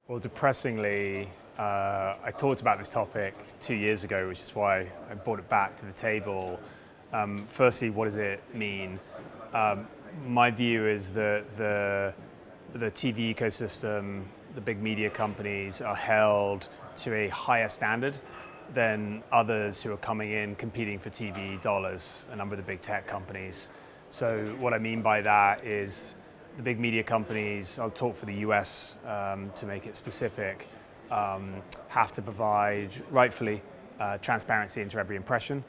Well, depressingly, I talked about this topic 2 years ago, which is why I brought it back to the table. Firstly, what does it mean? My view is that the TV ecosystem, the big media companies are held to a higher standard than others who are coming in competing for TV dollars, a number of the big tech companies. So what I mean by that is the big media companies, I'll talk for the US to make it specific, have to provide, rightfully, transparency into every impression,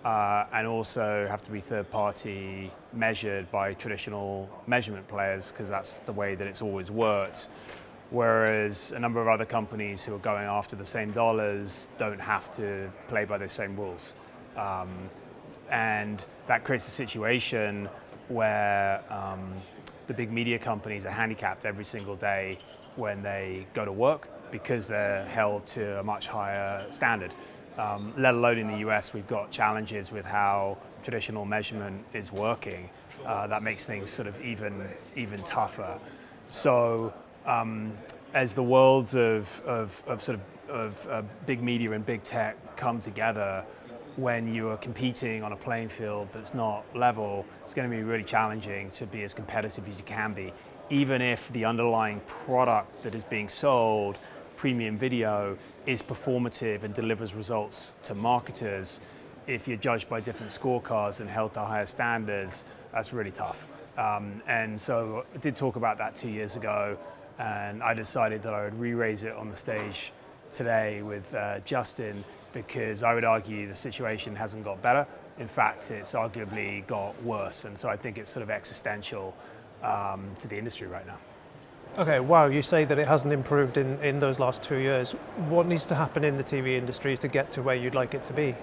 and also have to be third-party measured by traditional measurement players, because that's the way that it's always worked. Whereas a number of other companies who are going after the same dollars don't have to play by the same rules. And that creates a situation where the big media companies are handicapped every single day when they go to work because they're held to a much higher standard. Let alone in the US, we've got challenges with how traditional measurement is working. That makes things sort of even tougher. So as the worlds of big media and big tech come together, when you are competing on a playing field that's not level, it's going to be really challenging to be as competitive as you can be, even if the underlying product that is being sold, premium video, is performative and delivers results to marketers. If you're judged by different scorecards and held to higher standards, that's really tough. And so I did talk about that 2 years ago, and I decided that I would re-raise it on the stage today with Justin, because I would argue the situation hasn't got better. In fact, it's arguably got worse. And so I think it's sort of existential to the industry right now. Okay, wow, you say that it hasn't improved in those last 2 years. What needs to happen in the TV industry to get to where you'd like it to be?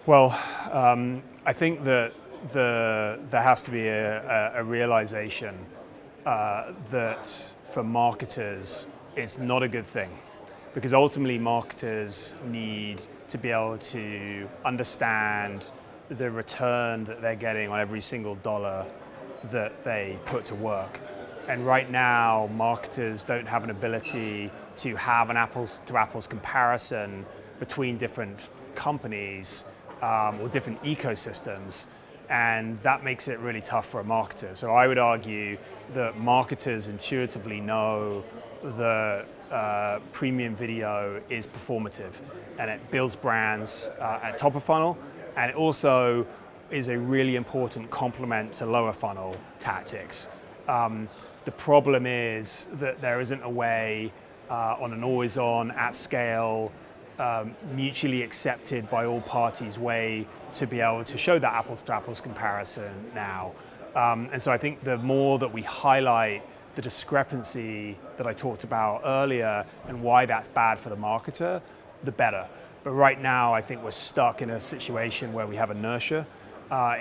Well, I think that there has to be a realization that for marketers, it's not a good thing. Because ultimately marketers need to be able to understand the return that they're getting on every single dollar that they put to work. And right now, marketers don't have an ability to have an apples to apples comparison between different companies or different ecosystems. And that makes it really tough for a marketer. So I would argue that marketers intuitively know that premium video is performative, and it builds brands at top of funnel, and it also is a really important complement to lower funnel tactics. The problem is that there isn't a way on an always on, at scale, mutually accepted by all parties way to be able to show that apples to apples comparison now. And so I think the more that we highlight the discrepancy that I talked about earlier and why that's bad for the marketer, the better. But right now, I think we're stuck in a situation where we have inertia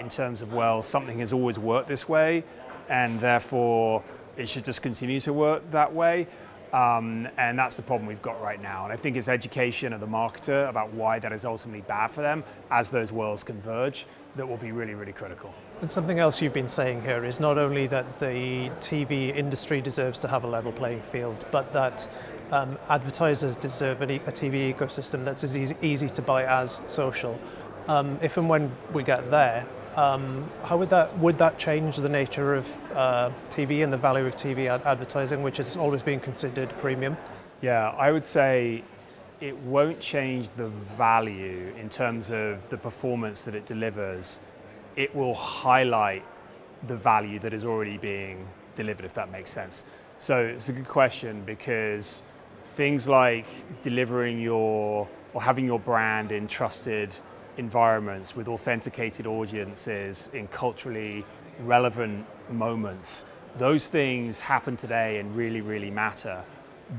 in terms of, well, something has always worked this way, and therefore it should just continue to work that way. And that's the problem we've got right now. And I think it's education of the marketer about why that is ultimately bad for them as those worlds converge that will be really, really critical. And something else you've been saying here is not only that the TV industry deserves to have a level playing field, but that advertisers deserve a TV ecosystem that's as easy to buy as social. If and when we get there, how would that change the nature of TV and the value of TV advertising, which has always been considered premium? Yeah, I would say it won't change the value in terms of the performance that it delivers. It will highlight the value that is already being delivered, if that makes sense. So it's a good question, because things like delivering or having your brand in trusted environments with authenticated audiences in culturally relevant moments, those things happen today and really, really matter,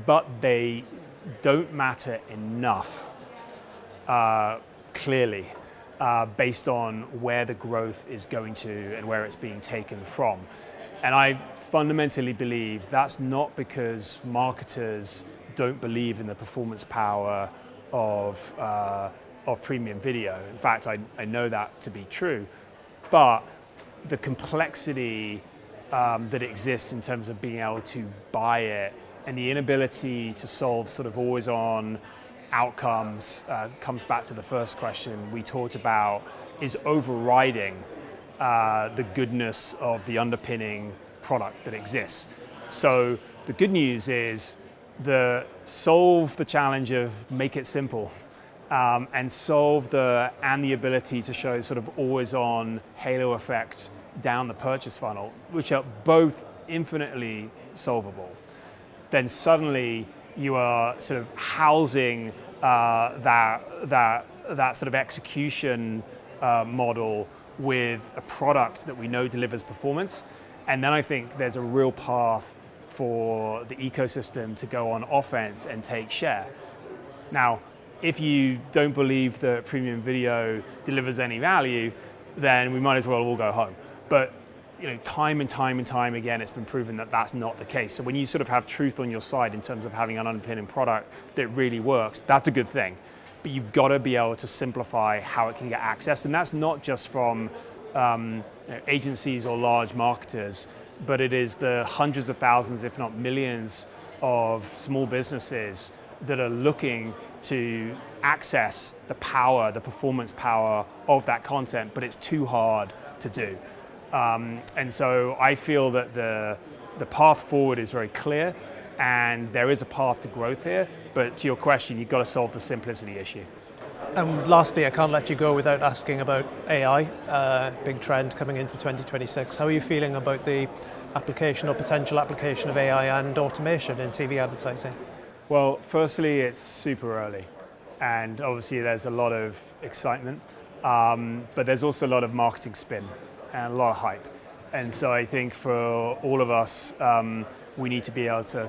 but they don't matter enough, clearly, based on where the growth is going to and where it's being taken from. And I fundamentally believe that's not because marketers don't believe in the performance power of premium video. In fact, I know that to be true, but the complexity that exists in terms of being able to buy it and the inability to solve sort of always on outcomes comes back to the first question we talked about, is overriding the goodness of the underpinning product that exists. So the good news is solve the challenge of make it simple, and solve the ability to show sort of always on halo effect down the purchase funnel, which are both infinitely solvable. Then suddenly you are sort of housing that sort of execution model with a product that we know delivers performance. And then I think there's a real path for the ecosystem to go on offense and take share. Now, if you don't believe that premium video delivers any value, then we might as well all go home. But time and time again, it's been proven that that's not the case. So when you sort of have truth on your side in terms of having an underpinning product that really works, that's a good thing. But you've got to be able to simplify how it can get accessed. And that's not just from agencies or large marketers, but it is the hundreds of thousands, if not millions, of small businesses that are looking to access the power, the performance power of that content, but it's too hard to do. And so I feel that the path forward is very clear, and there is a path to growth here. But to your question, you've got to solve the simplicity issue. And lastly, I can't let you go without asking about AI, big trend coming into 2026. How are you feeling about the application or potential application of AI and automation in TV advertising? Well, firstly, it's super early, and obviously there's a lot of excitement, but there's also a lot of marketing spin and a lot of hype. And so I think for all of us, we need to be able to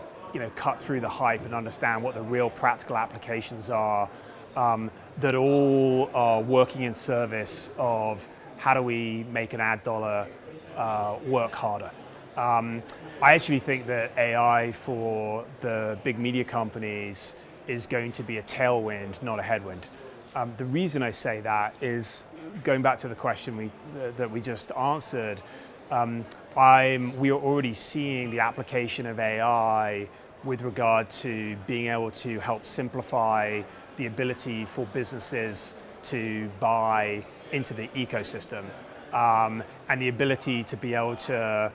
cut through the hype and understand what the real practical applications are, that all are working in service of how do we make an ad dollar work harder. I actually think that AI for the big media companies is going to be a tailwind, not a headwind. The reason I say that is, going back to the question that we just answered, we are already seeing the application of AI with regard to being able to help simplify the ability for businesses to buy into the ecosystem, and the ability to be able to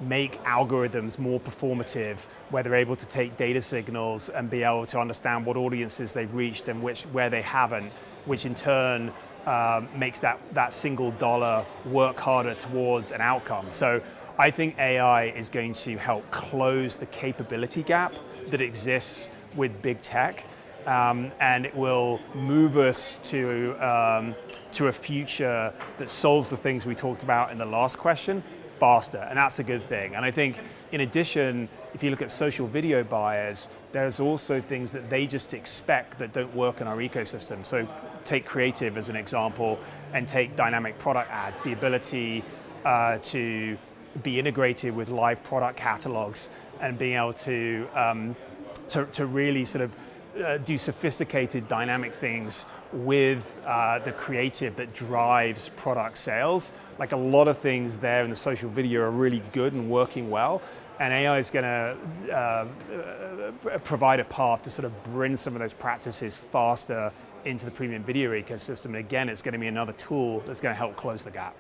make algorithms more performative, where they're able to take data signals and be able to understand what audiences they've reached and where they haven't, which in turn makes that single dollar work harder towards an outcome. So I think AI is going to help close the capability gap that exists with big tech, and it will move us to a future that solves the things we talked about in the last question faster, and that's a good thing. And I think in addition, if you look at social video buyers, there's also things that they just expect that don't work in our ecosystem. So take creative as an example, and take dynamic product ads, the ability to be integrated with live product catalogs, and being able to really sort of do sophisticated dynamic things with the creative that drives product sales. Like, a lot of things there in the social video are really good and working well, and AI is going to provide a path to sort of bring some of those practices faster into the premium video ecosystem. And again, it's going to be another tool that's going to help close the gap.